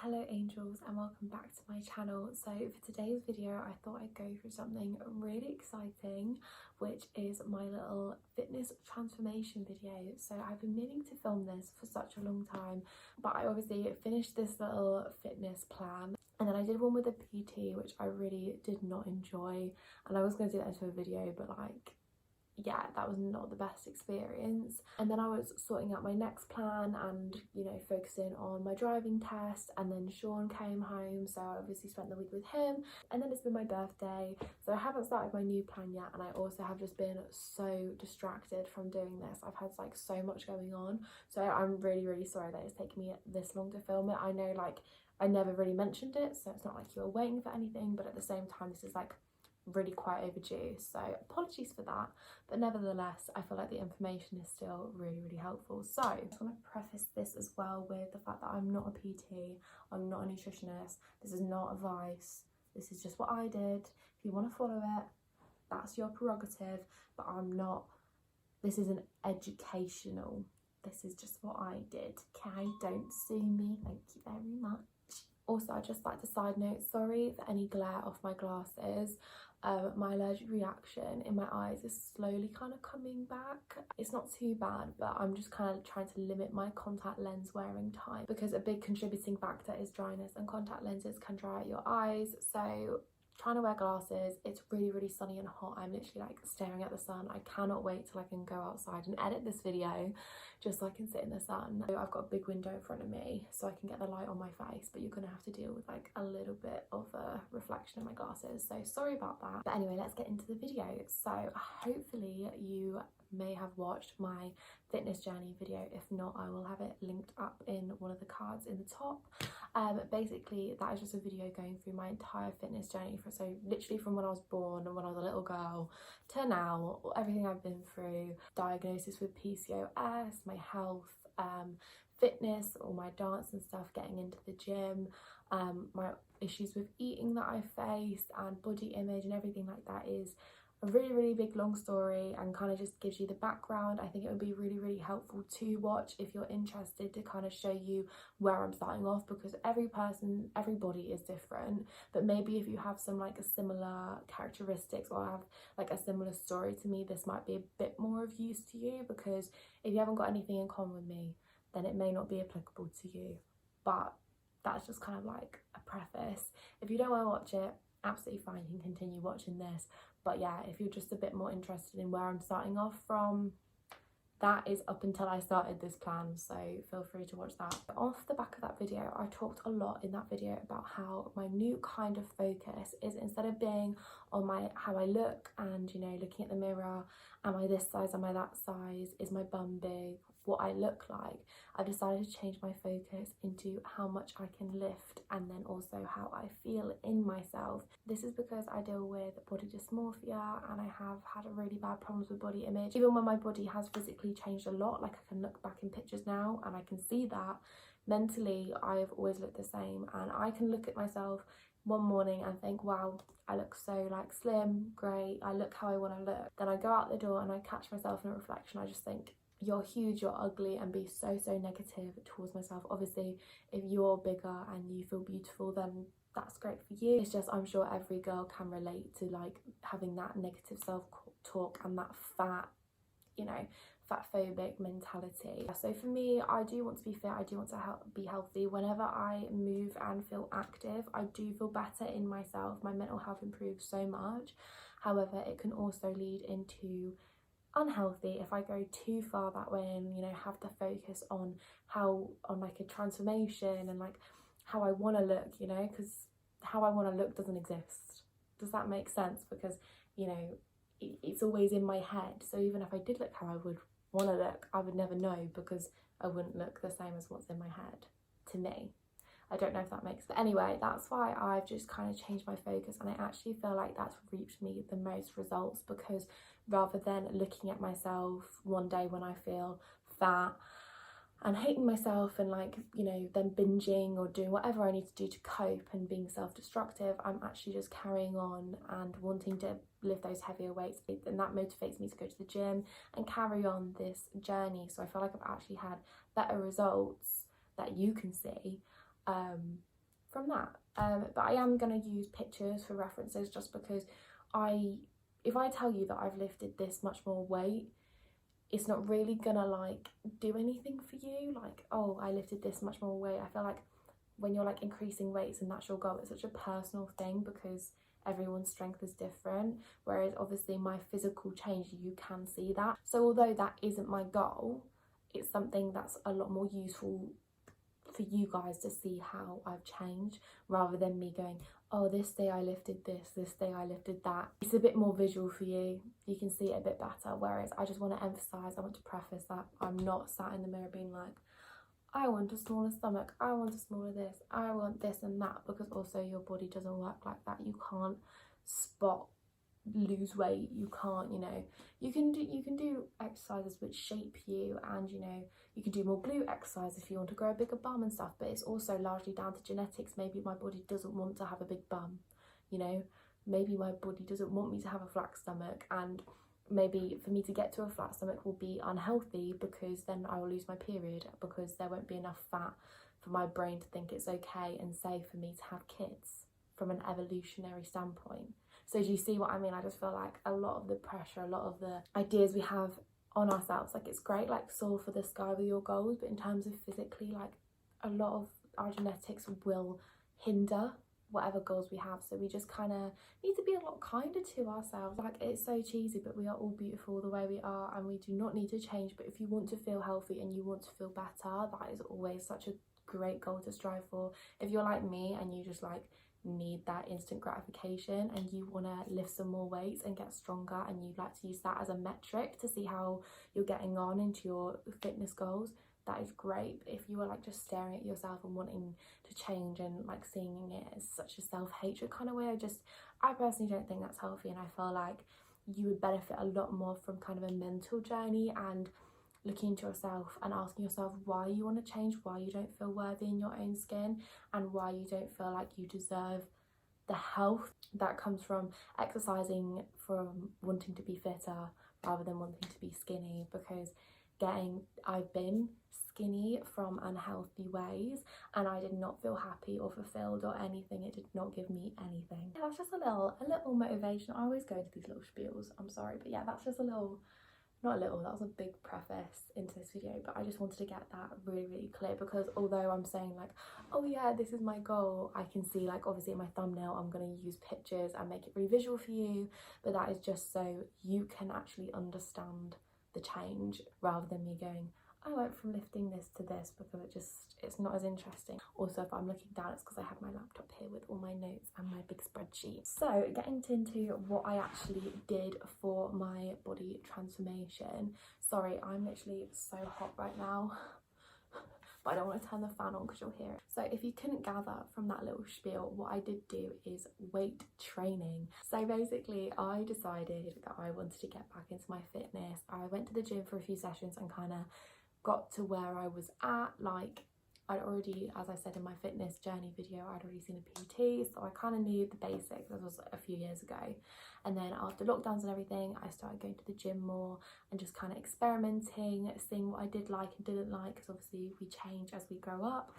Hello angels and welcome back to my channel. So for today's video I thought I'd go through something really exciting, which is my little fitness transformation video. So I've been meaning to film this for such a long time, but I obviously finished this little fitness plan and then I did one with a PT which I really did not enjoy, and I was going to do that into a video, but yeah, that was not the best experience. And then I was sorting out my next plan and, you know, focusing on my driving test, and then Sean came home, so I obviously spent the week with him. And then it's been my birthday, so I haven't started my new plan yet, and I also have just been so distracted from doing this. I've had like so much going on, so I'm really sorry that it's taken me this long to film it. I know I never really mentioned it, so it's not like you were waiting for anything, but at the same time this is like really quite overdue, so apologies for that. But nevertheless, I feel like the information is still really helpful. So I just want to preface this as well with the fact that I'm not a PT, I'm not a nutritionist, this is not advice, this is just what I did. If you want to follow it, that's your prerogative, but I'm not, this isn't educational, this is just what I did, okay? Don't sue me, thank you very much. Also, I'd just like to side note, sorry for any glare off my glasses. My allergic reaction in my eyes is slowly kind of coming back. It's not too bad, but I'm just kind of trying to limit my contact lens wearing time, because a big contributing factor is dryness, and contact lenses can dry out your eyes. So trying to wear glasses, it's really sunny and hot. I'm literally like staring at the sun. I cannot wait till I can go outside and edit this video just so I can sit in the sun. So I've got a big window in front of me so I can get the light on my face, but you're gonna have to deal with like a little bit of a reflection in my glasses, so sorry about that. But anyway, let's get into the video. So hopefully you may have watched my fitness journey video. If not, I will have it linked up in one of the cards in the top. Basically that is just a video going through my entire fitness journey, so literally from when I was born and when I was a little girl to now, everything I've been through, diagnosis with PCOS, my health, fitness, all my dance and stuff, getting into the gym, my issues with eating that I faced, and body image and everything like that is a really big long story, and kind of just gives you the background. I think it would be really helpful to watch if you're interested, to kind of show you where I'm starting off, because everybody is different, but maybe if you have some like a similar characteristics or have like a similar story to me, this might be a bit more of use to you, because if you haven't got anything in common with me, then it may not be applicable to you. But that's just kind of like a preface. If you don't want to watch it, absolutely fine, you can continue watching this. But yeah, if you're just a bit more interested in where I'm starting off from, that is up until I started this plan, so feel free to watch that. Off the back of that video, I talked a lot in that video about how my new kind of focus is, instead of being on how I look and, you know, looking at the mirror, am I this size, am I that size, is my bum big, what I look like, I've decided to change my focus into how much I can lift, and then also how I feel in myself. This is because I deal with body dysmorphia, and I have had really bad problems with body image. Even when my body has physically changed a lot, like I can look back in pictures now and I can see that, mentally I've always looked the same, and I can look at myself one morning and think, wow, I look so like slim, great, I look how I want to look. Then I go out the door and I catch myself in a reflection, I just think, you're huge, you're ugly, and be so negative towards myself. Obviously if you're bigger and you feel beautiful, then that's great for you. It's just, I'm sure every girl can relate to like having that negative self-talk and that fat, you know, fat phobic mentality. So for me, I do want to be fit, I do want to be healthy. Whenever I move and feel active, I do feel better in myself, my mental health improves so much. However, it can also lead into unhealthy if I go too far that way, and, you know, have to focus on like a transformation and like how I want to look, you know, because how I want to look doesn't exist. Does that make sense? Because, you know, it's always in my head, so even if I did look how I would want to look, I would never know, because I wouldn't look the same as what's in my head to me. I don't know if that makes sense. But anyway, that's why I've just kind of changed my focus, and I actually feel like that's reaped me the most results, because rather than looking at myself one day when I feel fat and hating myself and like, you know, then binging or doing whatever I need to do to cope and being self-destructive, I'm actually just carrying on and wanting to lift those heavier weights, and that motivates me to go to the gym and carry on this journey. So I feel like I've actually had better results that you can see from that. But I am going to use pictures for references, just because if I tell you that I've lifted this much more weight, it's not really gonna like do anything for you. Like, oh, I lifted this much more weight. I feel like when you're like increasing weights and that's your goal, it's such a personal thing because everyone's strength is different. Whereas obviously my physical change, you can see that. So although that isn't my goal, it's something that's a lot more useful for you guys to see how I've changed, rather than me going, oh, this day I lifted this day I lifted that. It's a bit more visual for you. You can see it a bit better. Whereas I just want to emphasize, I want to preface that I'm not sat in the mirror being like, I want a smaller stomach, I want a smaller this, I want this and that, because also your body doesn't work like that. You can't lose weight. You can't, you know, you can do exercises which shape you, and you know, you can do more glute exercise if you want to grow a bigger bum and stuff, but it's also largely down to genetics. Maybe my body doesn't want to have a big bum, you know, maybe my body doesn't want me to have a flat stomach, and maybe for me to get to a flat stomach will be unhealthy, because then I will lose my period, because there won't be enough fat for my brain to think it's okay and safe for me to have kids from an evolutionary standpoint. So do you see what I mean? I just feel like a lot of the pressure, a lot of the ideas we have on ourselves, like it's great, like soar for the sky with your goals, but in terms of physically, like a lot of our genetics will hinder whatever goals we have. So we just kind of need to be a lot kinder to ourselves. Like, it's so cheesy, but we are all beautiful the way we are, and we do not need to change. But if you want to feel healthy and you want to feel better, that is always such a great goal to strive for. If you're like me and you just like need that instant gratification and you want to lift some more weights and get stronger, and you'd like to use that as a metric to see how you're getting on into your fitness goals, that is great. But if you are like just staring at yourself and wanting to change and like seeing it as such a self-hatred kind of way, I personally don't think that's healthy. And I feel like you would benefit a lot more from kind of a mental journey and looking into yourself and asking yourself why you want to change, why you don't feel worthy in your own skin, and why you don't feel like you deserve the health that comes from exercising, from wanting to be fitter rather than wanting to be skinny. Because I've been skinny from unhealthy ways and I did not feel happy or fulfilled or anything. It did not give me anything. Yeah, that's just a little motivation. I always go into these little spiels, I'm sorry, but yeah, that's just a little, not a little, that was a big preface into this video, but I just wanted to get that really clear, because although I'm saying like, oh yeah, this is my goal, I can see like obviously in my thumbnail I'm going to use pictures and make it really visual for you, but that is just so you can actually understand the change, rather than me going, I went from lifting this to this, because it's not as interesting. Also, if I'm looking down, it's because I have my laptop here with all my notes and my big spreadsheet. So getting into what I actually did for my body transformation. Sorry, I'm literally so hot right now, but I don't want to turn the fan on because you'll hear it. So if you couldn't gather from that little spiel, what I did do is weight training. So basically I decided that I wanted to get back into my fitness. I went to the gym for a few sessions and kind of got to where I was at. Like, I'd already, as I said in my fitness journey video, I'd already seen a PT, so I kind of knew the basics. This was a few years ago. And then after lockdowns and everything, I started going to the gym more and just kind of experimenting, seeing what I did like and didn't like, because obviously we change as we grow up,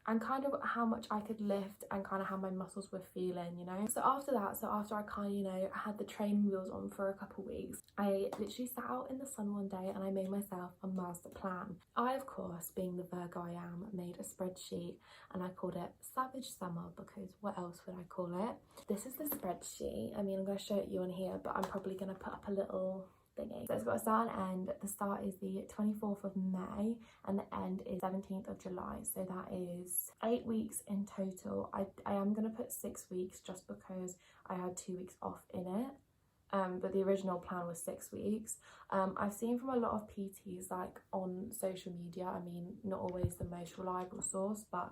and kind of how much I could lift and kind of how my muscles were feeling, you know. So after I kind of, you know, had the training wheels on for a couple weeks, I literally sat out in the sun one day and I made myself a master plan. I, of course, being the Virgo I am, made a spreadsheet and I called it Savage Summer, because what else would I call it? This is the spreadsheet. I mean, I'm going to show it you on here, but I'm probably going to put up a little thingy. So it's got a start and end. The start is the 24th of May and the end is 17th of July. So that is 8 weeks in total. I am going to put 6 weeks just because I had 2 weeks off in it. But the original plan was 6 weeks. I've seen from a lot of PTs like on social media, I mean, not always the most reliable source, but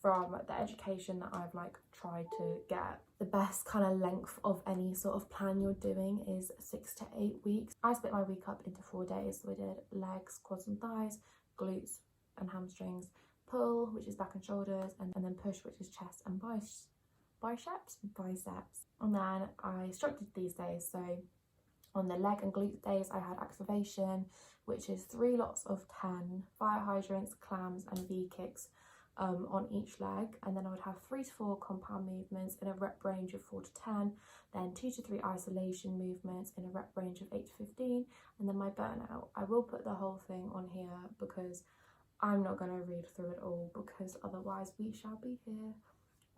from the education that I've like tried to get, the best kind of length of any sort of plan you're doing is 6 to 8 weeks. I split my week up into 4 days. So I did legs, quads and thighs, glutes and hamstrings, pull, which is back and shoulders, and then push, which is chest and biceps. And then I structured these days. So on the leg and glute days, I had activation, which is 3 lots of 10, fire hydrants, clams and V kicks on each leg, and then I would have 3 to 4 compound movements in a rep range of 4 to 10, then 2 to 3 isolation movements in a rep range of 8 to 15, and then my burnout. I will put the whole thing on here because I'm not going to read through it all, because otherwise we shall be here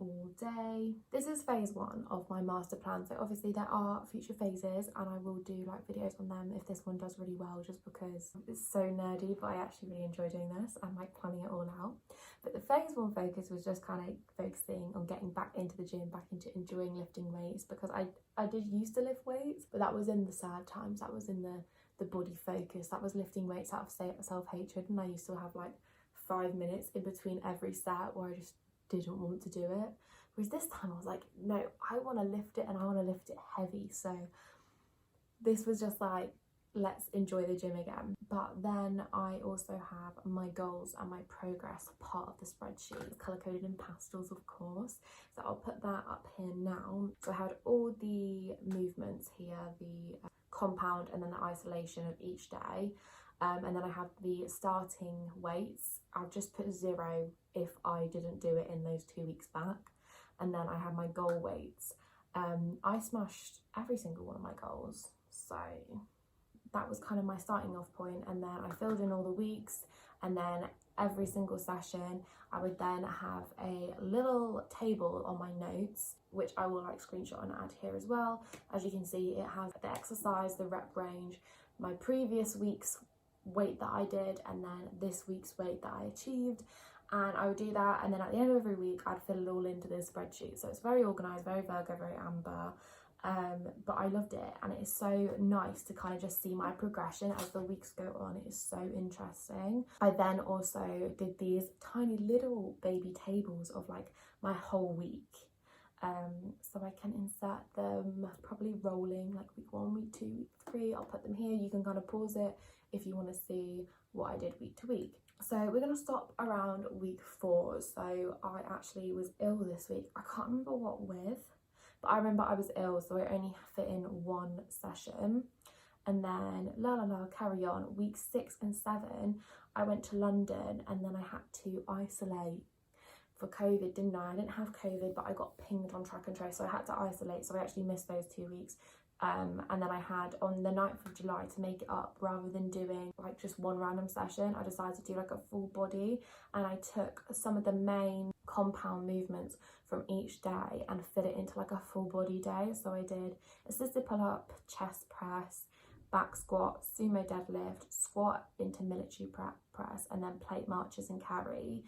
all day. This is phase 1 of my master plan, so obviously there are future phases and I will do like videos on them if this one does really well, just because it's so nerdy, but I actually really enjoy doing this and like planning it all out. But the phase 1 focus was just kind of focusing on getting back into the gym, back into enjoying lifting weights, because I did used to lift weights, but that was in the sad times, that was in the body focus, that was lifting weights out of self-hatred, and I used to have like 5 minutes in between every set where I just didn't want to do it. Whereas this time I was like, no, I want to lift it and I want to lift it heavy. So this was just like, let's enjoy the gym again. But then I also have my goals and my progress part of the spreadsheet. It's color coded in pastels, of course, so I'll put that up here now. So I had all the movements here, the compound and then the isolation of each day. And then I have the starting weights. I've just put 0 if I didn't do it in those 2 weeks back. And then I have my goal weights. I smashed every single one of my goals. So that was kind of my starting off point. And then I filled in all the weeks. And then every single session, I would then have a little table on my notes, which I will like screenshot and add here as well. As you can see, it has the exercise, the rep range, my previous week's weight that I did, and then this week's weight that I achieved. And I would do that, and then at the end of every week I'd fill it all into this spreadsheet. So it's very organised, very Virgo, very Amber, but I loved it, and it is so nice to kind of just see my progression as the weeks go on. It is so interesting. I then also did these tiny little baby tables of like my whole week, so I can insert them probably rolling, like week 1, week 2, week 3. I'll put them here. You can kind of pause it if you want to see what I did week to week. So we're going to stop around week 4. So I actually was ill this week. I can't remember what with, but I remember I was ill, so I only fit in 1 session. And then carry on. Week 6 and 7, I went to London, and then I had to isolate for COVID, didn't I? I didn't have COVID, but I got pinged on track and trace, so I had to isolate. So I actually missed those 2 weeks. And then I had on the 9th of July, to make it up, rather than doing like just 1 random session, I decided to do like a full body, and I took some of the main compound movements from each day and fit it into like a full body day. So I did assisted pull-up, chest press, back squat, sumo deadlift, squat into military press, and then plate marches and carry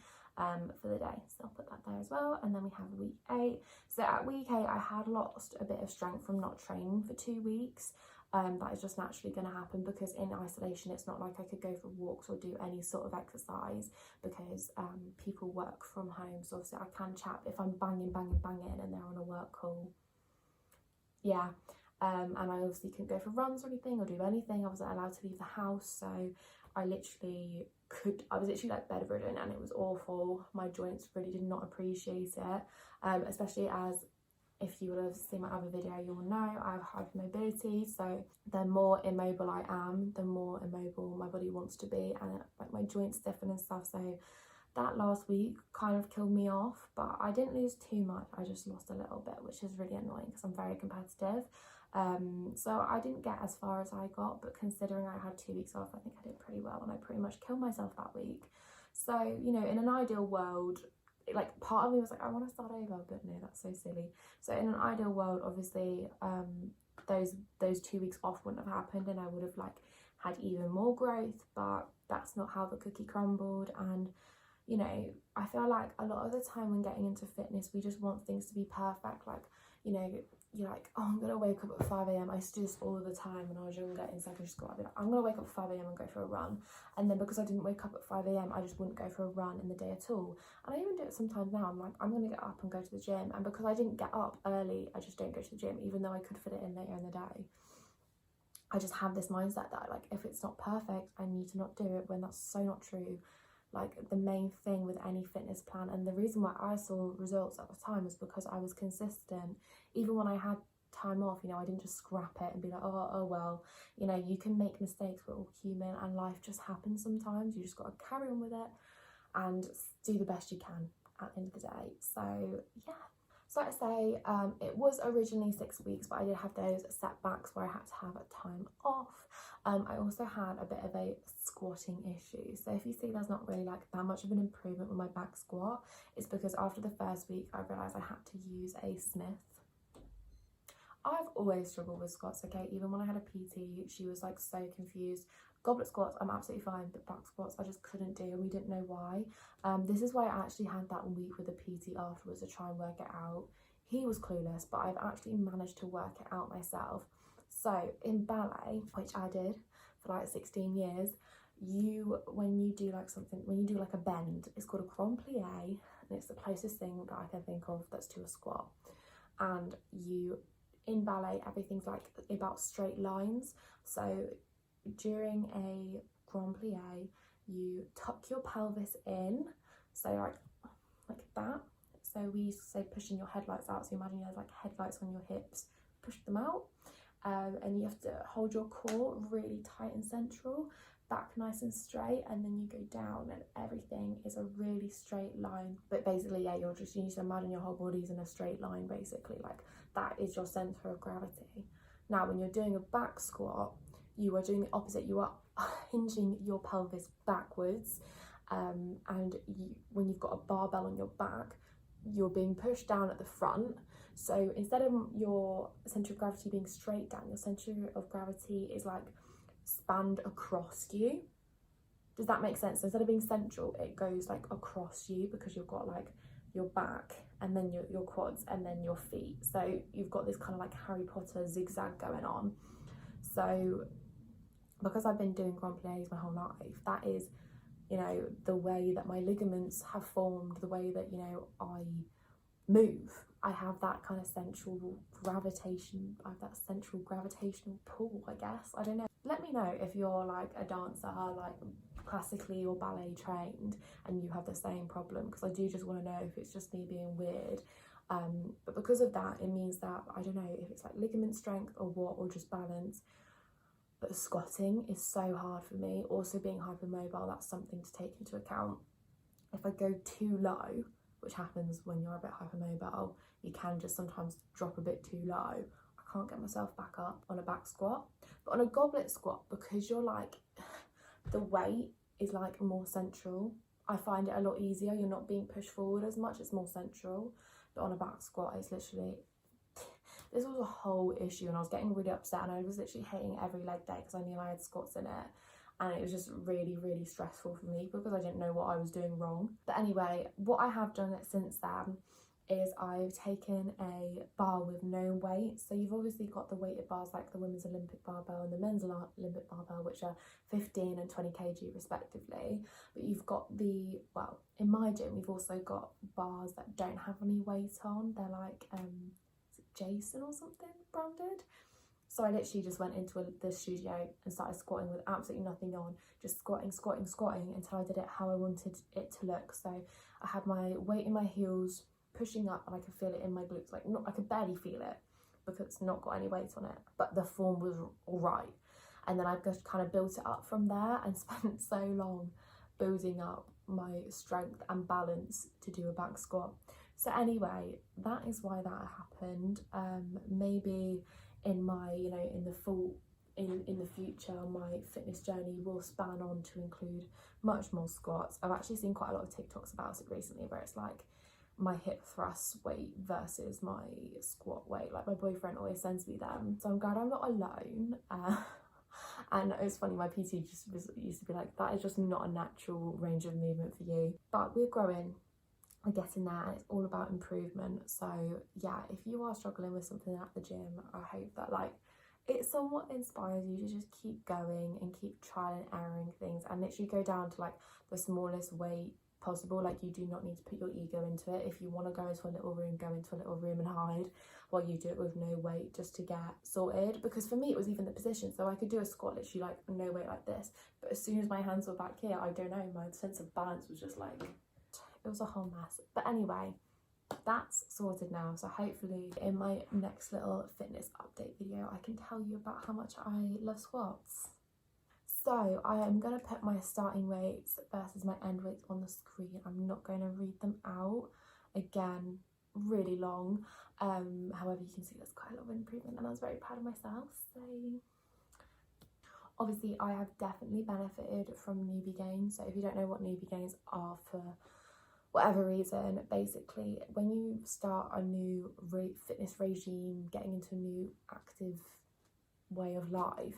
for the day. So I'll put that there as well. And then we have week 8. So at week 8 I had lost a bit of strength from not training for 2 weeks. That is just naturally going to happen, because in isolation it's not like I could go for walks or do any sort of exercise, because people work from home, so obviously I can chat if I'm banging and they're on a work call. Yeah. And I obviously couldn't go for runs or anything or do anything. I wasn't allowed to leave the house, so I was literally like bedridden, and it was awful. My joints really did not appreciate it, especially as, if you would have seen my other video, you will know I have hypermobility. So the more immobile I am, the more immobile my body wants to be, and like my joints stiffen and stuff. So that last week kind of killed me off, but I didn't lose too much. I just lost a little bit, which is really annoying because I'm very competitive. So I didn't get as far as I got, but considering I had 2 weeks off, I think I did pretty well, and I pretty much killed myself that week. So, you know, in an ideal world, like part of me was like, I want to start over, but no, that's so silly. So in an ideal world, obviously, those 2 weeks off wouldn't have happened, and I would have like had even more growth, but that's not how the cookie crumbled. And you know, I feel like a lot of the time when getting into fitness, we just want things to be perfect. Like, you know, you're like, oh, I'm gonna wake up at 5 a.m. I used to do this all the time when I was younger in secondary school. I'd be like, I'm gonna wake up at 5 a.m. and go for a run. And then because I didn't wake up at 5 a.m, I just wouldn't go for a run in the day at all. And I even do it sometimes now. I'm like, I'm gonna get up and go to the gym. And because I didn't get up early, I just don't go to the gym, even though I could fit it in later in the day. I just have this mindset that like, if it's not perfect, I need to not do it, when that's so not true. Like, the main thing with any fitness plan, and the reason why I saw results at the time, was because I was consistent. Even when I had time off, you know, I didn't just scrap it and be like, oh well, you know, you can make mistakes, we're all human, and life just happens sometimes. You just got to carry on with it. and do the best you can at the end of the day. So yeah. So like I say, it was originally 6 weeks, but I did have those setbacks where I had to have a time off. I also had a bit of a squatting issue. So if you see there's not really like that much of an improvement with my back squat, it's because after the first week I realised I had to use a Smith. I've always struggled with squats, okay? Even when I had a PT, she was like so confused. Goblet squats, I'm absolutely fine, but back squats I just couldn't do, and we didn't know why. This is why I actually had that week with a PT afterwards to try and work it out. He was clueless, but I've actually managed to work it out myself. So in ballet, which I did for like 16 years, when you do like a bend, it's called a grand plie, and it's the closest thing that I can think of that's to a squat. And in ballet, everything's like about straight lines. So during a grand plie, you tuck your pelvis in, so like that. So we used to say pushing your headlights out, so imagine you have like headlights on your hips, push them out, and you have to hold your core really tight and central, back nice and straight, and then you go down and everything is a really straight line. But basically, yeah, you need to imagine your whole body's in a straight line, basically, like that is your centre of gravity. Now when you're doing a back squat, you are doing the opposite. You are hinging your pelvis backwards, and when you've got a barbell on your back, you're being pushed down at the front. So instead of your centre of gravity being straight down, your centre of gravity is like spanned across you. Does that make sense? So instead of being central, it goes like across you, because you've got like your back and then your quads and then your feet. So you've got this kind of like Harry Potter zigzag going on. So because I've been doing grand plies my whole life, that is, you know, the way that my ligaments have formed, the way that, you know, I move. I have that kind of central gravitation, I have that central gravitational pull, I guess. I don't know. Let me know if you're like a dancer, like classically or ballet trained, and you have the same problem, because I do just want to know if it's just me being weird. But because of that, it means that, I don't know if it's like ligament strength or what, or just balance. But squatting is so hard for me. Also being hypermobile, that's something to take into account. If I go too low, which happens when you're a bit hypermobile, you can just sometimes drop a bit too low. I can't get myself back up on a back squat. But on a goblet squat, because you're like, the weight is like more central, I find it a lot easier. You're not being pushed forward as much, it's more central. But on a back squat, it's literally, this was a whole issue, and I was getting really upset, and I was literally hating every leg day because I knew I had squats in it, and it was just really, really stressful for me because I didn't know what I was doing wrong. But anyway, what I have done since then is I've taken a bar with no weight. So you've obviously got the weighted bars like the women's Olympic barbell and the men's Olympic barbell, which are 15 and 20 kg respectively. But you've got well, in my gym, we've also got bars that don't have any weight on. They're like, is it Jason or something branded? So I literally just went into the studio and started squatting with absolutely nothing on, just squatting until I did it how I wanted it to look. So I had my weight in my heels, pushing up, and I could feel it in my glutes. Like, I could barely feel it because it's not got any weight on it, but the form was all right. And then I just kind of built it up from there and spent so long building up my strength and balance to do a back squat. So anyway, that is why that happened. Maybe in my, you know, in the future, my fitness journey will span on to include much more squats. I've actually seen quite a lot of TikToks about it recently, where it's like my hip thrust weight versus my squat weight. Like, my boyfriend always sends me them, so I'm glad I'm not alone. And it's funny, my PT used to be like, that is just not a natural range of movement for you. But we're growing, we're getting there, and it's all about improvement. So yeah, if you are struggling with something at the gym, I hope that like it somewhat inspires you to just keep going and keep trial and erroring things, and literally go down to like the smallest weight possible. Like, you do not need to put your ego into it. If you want to go into a little room, go into a little room and hide while you do it with no weight, just to get sorted. Because for me, it was even the position, so I could do a squat literally like no weight like this, but as soon as my hands were back here, I don't know, my sense of balance was just like, it was a whole mess. But anyway, that's sorted now, so hopefully in my next little fitness update video I can tell you about how much I love squats. So I am going to put my starting weights versus my end weights on the screen. I'm not going to read them out. Again, really long. However, you can see there's quite a lot of improvement and I was very proud of myself. So obviously I have definitely benefited from newbie gains. So if you don't know what newbie gains are for whatever reason, basically when you start a new fitness regime, getting into a new active way of life,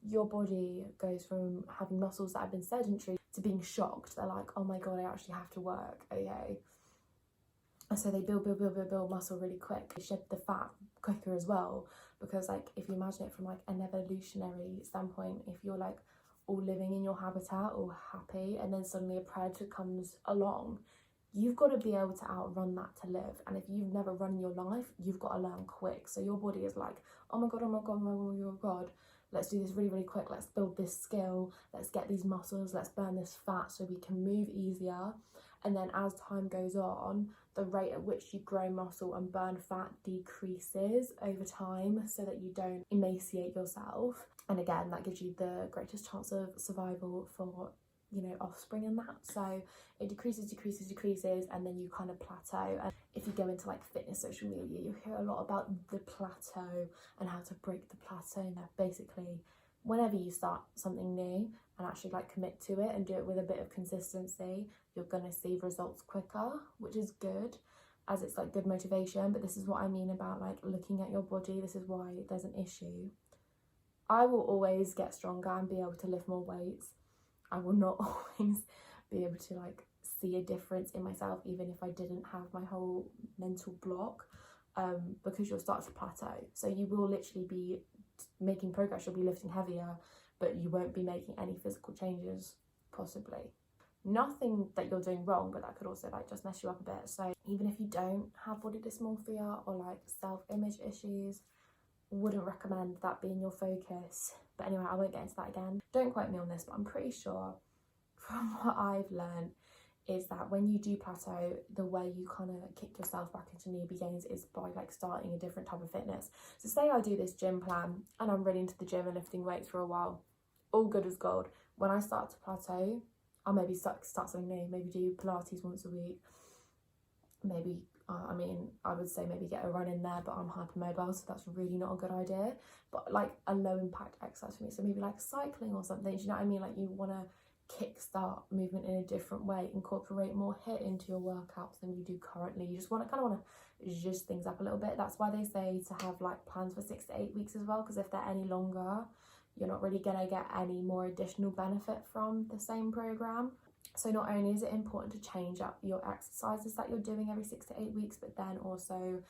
your body goes from having muscles that have been sedentary to being shocked. They're like, oh my god, I actually have to work, okay. And so they build muscle really quick. They shed the fat quicker as well, because like if you imagine it from like an evolutionary standpoint, if you're like all living in your habitat, all happy, and then suddenly a predator comes along, you've got to be able to outrun that to live. And if you've never run in your life, you've got to learn quick. So your body is like, oh my god, oh my god, oh my god, let's do this really, really quick. Let's build this skill. Let's get these muscles. Let's burn this fat so we can move easier. And then as time goes on, the rate at which you grow muscle and burn fat decreases over time so that you don't emaciate yourself. And again, that gives you the greatest chance of survival for, you know, offspring and that. So it decreases, and then you kind of plateau. And if you go into like fitness social media, you hear a lot about the plateau and how to break the plateau. And that basically, whenever you start something new and actually like commit to it and do it with a bit of consistency, you're gonna see results quicker, which is good, as it's like good motivation. But this is what I mean about like looking at your body. This is why there's an issue. I will always get stronger and be able to lift more weights. I will not always be able to like see a difference in myself, even if I didn't have my whole mental block, because you'll start to plateau. So you will literally be making progress, you'll be lifting heavier, but you won't be making any physical changes, possibly. Nothing that you're doing wrong, but that could also like just mess you up a bit. So even if you don't have body dysmorphia or like self-image issues, wouldn't recommend that being your focus. But anyway, I won't get into that again. Don't quote me on this, but I'm pretty sure from what I've learned is that when you do plateau, the way you kind of kick yourself back into newbie gains is by like starting a different type of fitness. So say I do this gym plan and I'm really into the gym and lifting weights for a while, all good as gold. When I start to plateau, I'll maybe start something new, maybe do Pilates once a week, maybe I would say maybe get a run in there, but I'm hypermobile, so that's really not a good idea. But like a low impact exercise for me, so maybe like cycling or something. Do you know what I mean? Like you want to kickstart movement in a different way, incorporate more HIIT into your workouts than you do currently. You just want to zhuzh things up a little bit. That's why they say to have like plans for 6 to 8 weeks as well, because if they're any longer, you're not really gonna get any more additional benefit from the same program. So not only is it important to change up your exercises that you're doing every 6 to 8 weeks, but then also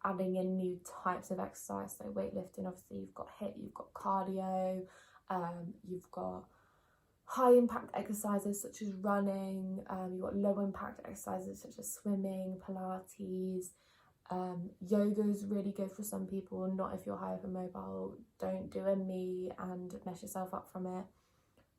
adding in new types of exercise. So weightlifting, obviously you've got HIIT, you've got cardio, you've got high impact exercises such as running, you've got low impact exercises such as swimming, Pilates. Yoga is really good for some people, not if you're hypermobile. Don't do a me and mess yourself up from it.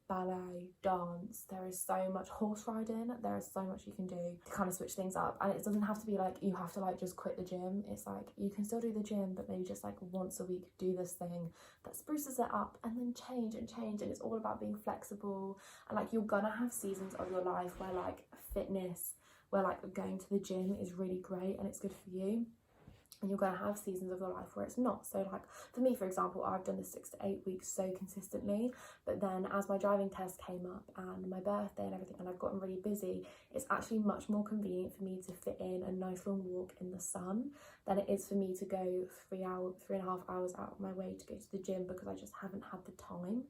Ballet, dance, there is so much, horse riding, there is so much you can do to kind of switch things up. And it doesn't have to be like you have to like just quit the gym. It's like you can still do the gym, but maybe just like once a week do this thing that spruces it up, and then change. And it's all about being flexible. And like you're gonna have seasons of your life where like fitness, where like going to the gym is really great and it's good for you, and you're going to have seasons of your life where it's not. So like for me, for example, I've done this 6 to 8 weeks so consistently, but then as my driving test came up and my birthday and everything, and I've gotten really busy, it's actually much more convenient for me to fit in a nice long walk in the sun than it is for me to go 3.5 hours out of my way to go to the gym, because I just haven't had the time.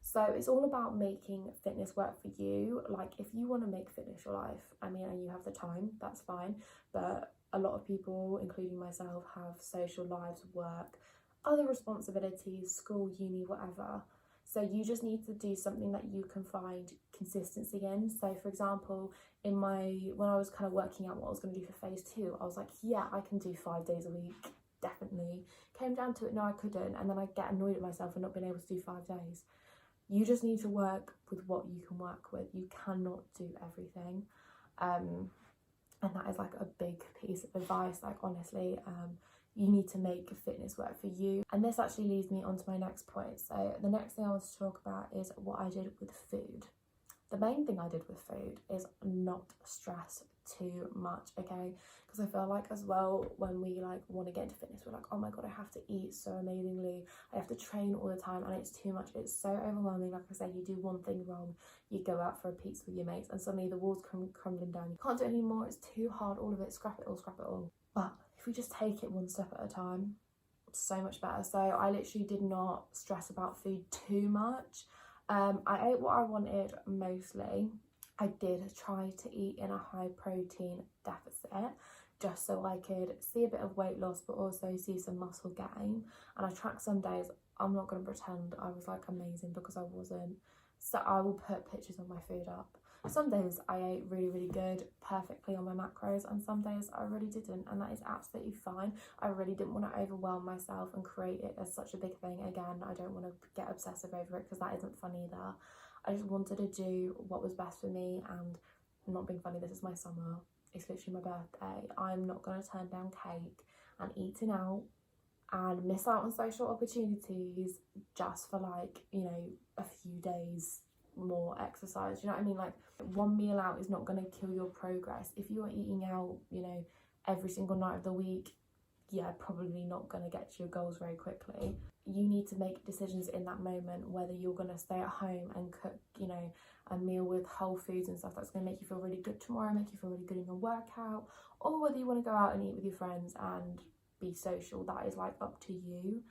So it's all about making fitness work for you. Like if you want to make fitness your life, I mean, and you have the time, that's fine. But a lot of people, including myself, have social lives, work, other responsibilities, school, uni, whatever. So you just need to do something that you can find consistency in. So for example, when I was kind of working out what I was going to do for phase 2, I was like, yeah, I can do 5 days a week, definitely. Came down to it, no, I couldn't. And then I get annoyed at myself for not being able to do 5 days. You just need to work with what you can work with. You cannot do everything. And that is like a big piece of advice. Like honestly, you need to make fitness work for you. And this actually leads me on to my next point. So the next thing I want to talk about is what I did with food. The main thing I did with food is not stress too much, okay? Because I feel like as well, when we like want to get into fitness, we're like, oh my god, I have to eat so amazingly, I have to train all the time, and it's too much, it's so overwhelming. Like I said, you do one thing wrong, you go out for a pizza with your mates, and suddenly the walls come crumbling down, you can't do it anymore, it's too hard, all of it, scrap it all. But if we just take it one step at a time, it's so much better. So I literally did not stress about food too much. I ate what I wanted mostly. I did try to eat in a high protein deficit just so I could see a bit of weight loss but also see some muscle gain. And I tracked some days. I'm not going to pretend I was like amazing because I wasn't. So I will put pictures of my food up. Some days I ate really good, perfectly on my macros, and some days I really didn't, and that is absolutely fine. I really didn't want to overwhelm myself and create it as such a big thing. Again, I don't want to get obsessive over it because that isn't fun either. I just wanted to do what was best for me, and I'm not being funny, this is my summer, it's literally my birthday. I'm not going to turn down cake and eating out and miss out on social opportunities just for like, you know, a few days more exercise. You know what I mean? Like, one meal out is not going to kill your progress. If you are eating out, you know, every single night of the week, yeah, probably not going to get to your goals very quickly. You need to make decisions in that moment whether you're going to stay at home and cook, you know, a meal with whole foods and stuff that's going to make you feel really good tomorrow, make you feel really good in your workout, or whether you want to go out and eat with your friends and be social. That is like up to you.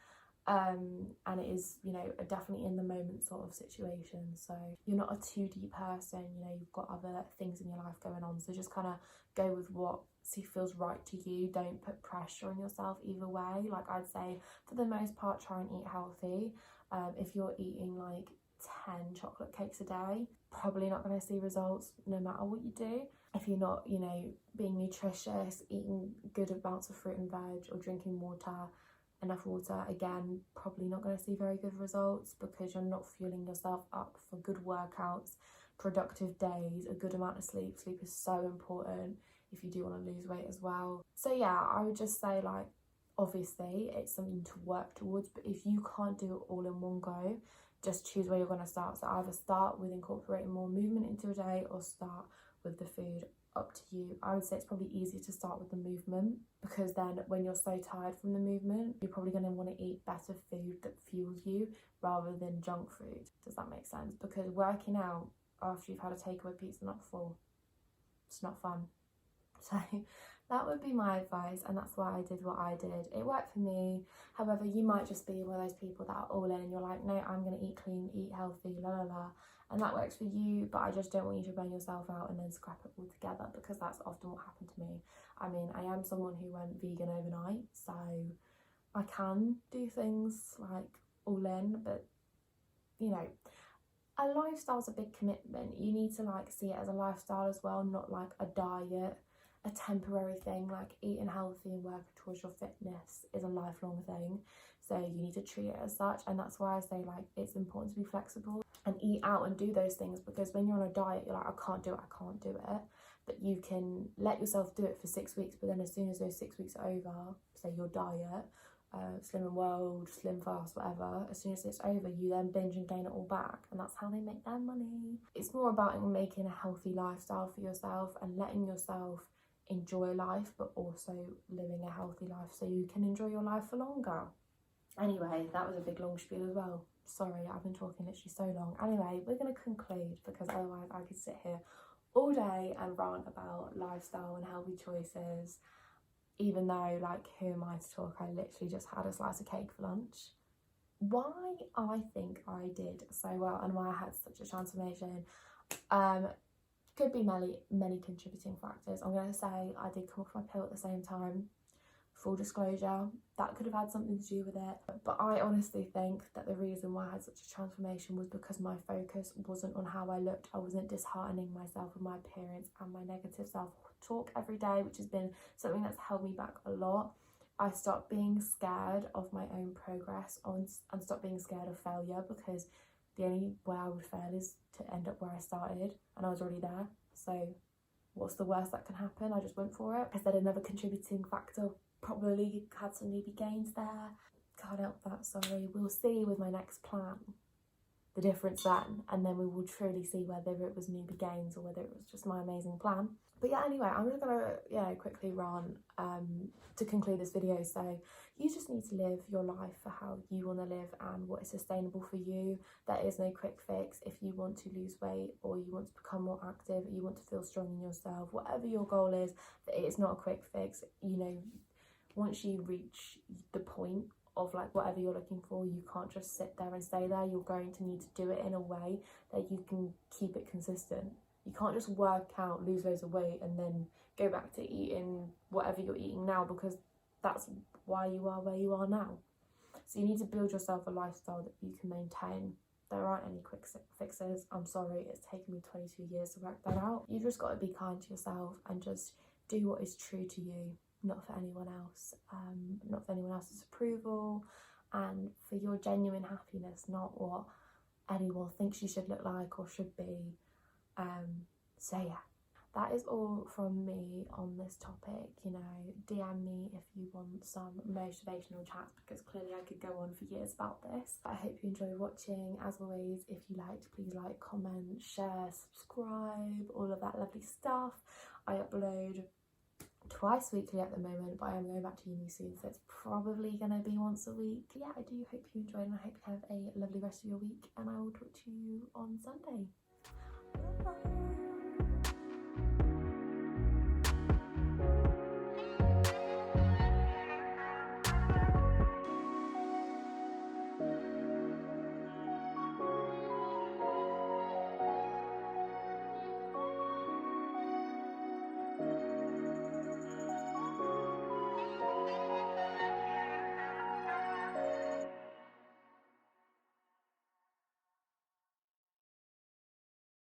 And it is, you know, a definitely in the moment sort of situation. So you're not a 2D person, you know, you've got other things in your life going on, so just kind of go with what feels right to you. Don't put pressure on yourself either way. Like, I'd say for the most part, try and eat healthy. If you're eating like 10 chocolate cakes a day, probably not going to see results no matter what you do. If you're not, you know, being nutritious, eating good amounts of fruit and veg, or drinking enough water, again, probably not going to see very good results because you're not fueling yourself up for good workouts, productive days, a good amount of sleep. Sleep is so important if you do want to lose weight as well. So yeah, I would just say, like, obviously it's something to work towards, but if you can't do it all in one go, just choose where you're going to start. So either start with incorporating more movement into a day or start with the food. Up to you. I would say it's probably easier to start with the movement, because then when you're so tired from the movement, you're probably going to want to eat better food that fuels you rather than junk food. Does that make sense? Because working out after you've had a takeaway pizza, not before, it's not fun. So that would be my advice, and that's why I did what I did. It worked for me. However, you might just be one of those people that are all in and you're like, no, I'm going to eat clean, eat healthy, la la la. And that works for you, but I just don't want you to burn yourself out and then scrap it all together, because that's often what happened to me. I mean, I am someone who went vegan overnight, so I can do things like all in, but you know, a lifestyle's a big commitment. You need to like see it as a lifestyle as well, not like a diet, a temporary thing. Like, eating healthy and working towards your fitness is a lifelong thing, so you need to treat it as such. And that's why I say, like, it's important to be flexible and eat out and do those things, because when you're on a diet, you're like, I can't do it. But you can let yourself do it for 6 weeks, but then as soon as those 6 weeks are over, say your diet, Slim and World, Slim Fast, whatever, as soon as it's over, you then binge and gain it all back, and that's how they make their money. It's more about making a healthy lifestyle for yourself and letting yourself enjoy life, but also living a healthy life so you can enjoy your life for longer. Anyway, that was a big long spiel as well. Sorry, I've been talking literally so long. Anyway, we're going to conclude, because otherwise I could sit here all day and rant about lifestyle and healthy choices, even though, like, who am I to talk? I literally just had a slice of cake for lunch. Why I think I did so well and why I had such a transformation could be many contributing factors. I'm going to say I did come off my pill at the same time. Full disclosure, that could have had something to do with it. But I honestly think that the reason why I had such a transformation was because my focus wasn't on how I looked. I wasn't disheartening myself with my appearance and my negative self-talk every day, which has been something that's held me back a lot. I stopped being scared of my own progress and stopped being scared of failure, because the only way I would fail is to end up where I started, and I was already there. So what's the worst that can happen? I just went for it. I said another contributing factor probably had some newbie gains there. Can't help that, sorry. We'll see with my next plan the difference then, and then we will truly see whether it was newbie gains or whether it was just my amazing plan. But yeah, anyway, I'm just gonna quickly run to conclude this video. So you just need to live your life for how you want to live and what is sustainable for you. There is no quick fix. If you want to lose weight, or you want to become more active, you want to feel strong in yourself, whatever your goal is, it's not a quick fix. You know, once you reach the point of like whatever you're looking for, you can't just sit there and stay there. You're going to need to do it in a way that you can keep it consistent. You can't just work out, lose loads of weight, and then go back to eating whatever you're eating now, because that's why you are where you are now. So you need to build yourself a lifestyle that you can maintain. There aren't any quick fixes. I'm sorry, it's taken me 22 years to work that out. You've just got to be kind to yourself and just do what is true to you, not for anyone else, not for anyone else's approval, and for your genuine happiness, not what anyone thinks you should look like or should be. So yeah, that is all from me on this topic. You know, DM me if you want some motivational chats, because clearly I could go on for years about this. I hope you enjoyed watching. As always, if you liked, please like, comment, share, subscribe, all of that lovely stuff. I upload twice weekly at the moment, but I am going back to uni soon, so it's probably going to be once a week. Yeah, I do hope you enjoyed, and I hope you have a lovely rest of your week, and I will talk to you on Sunday. Bye.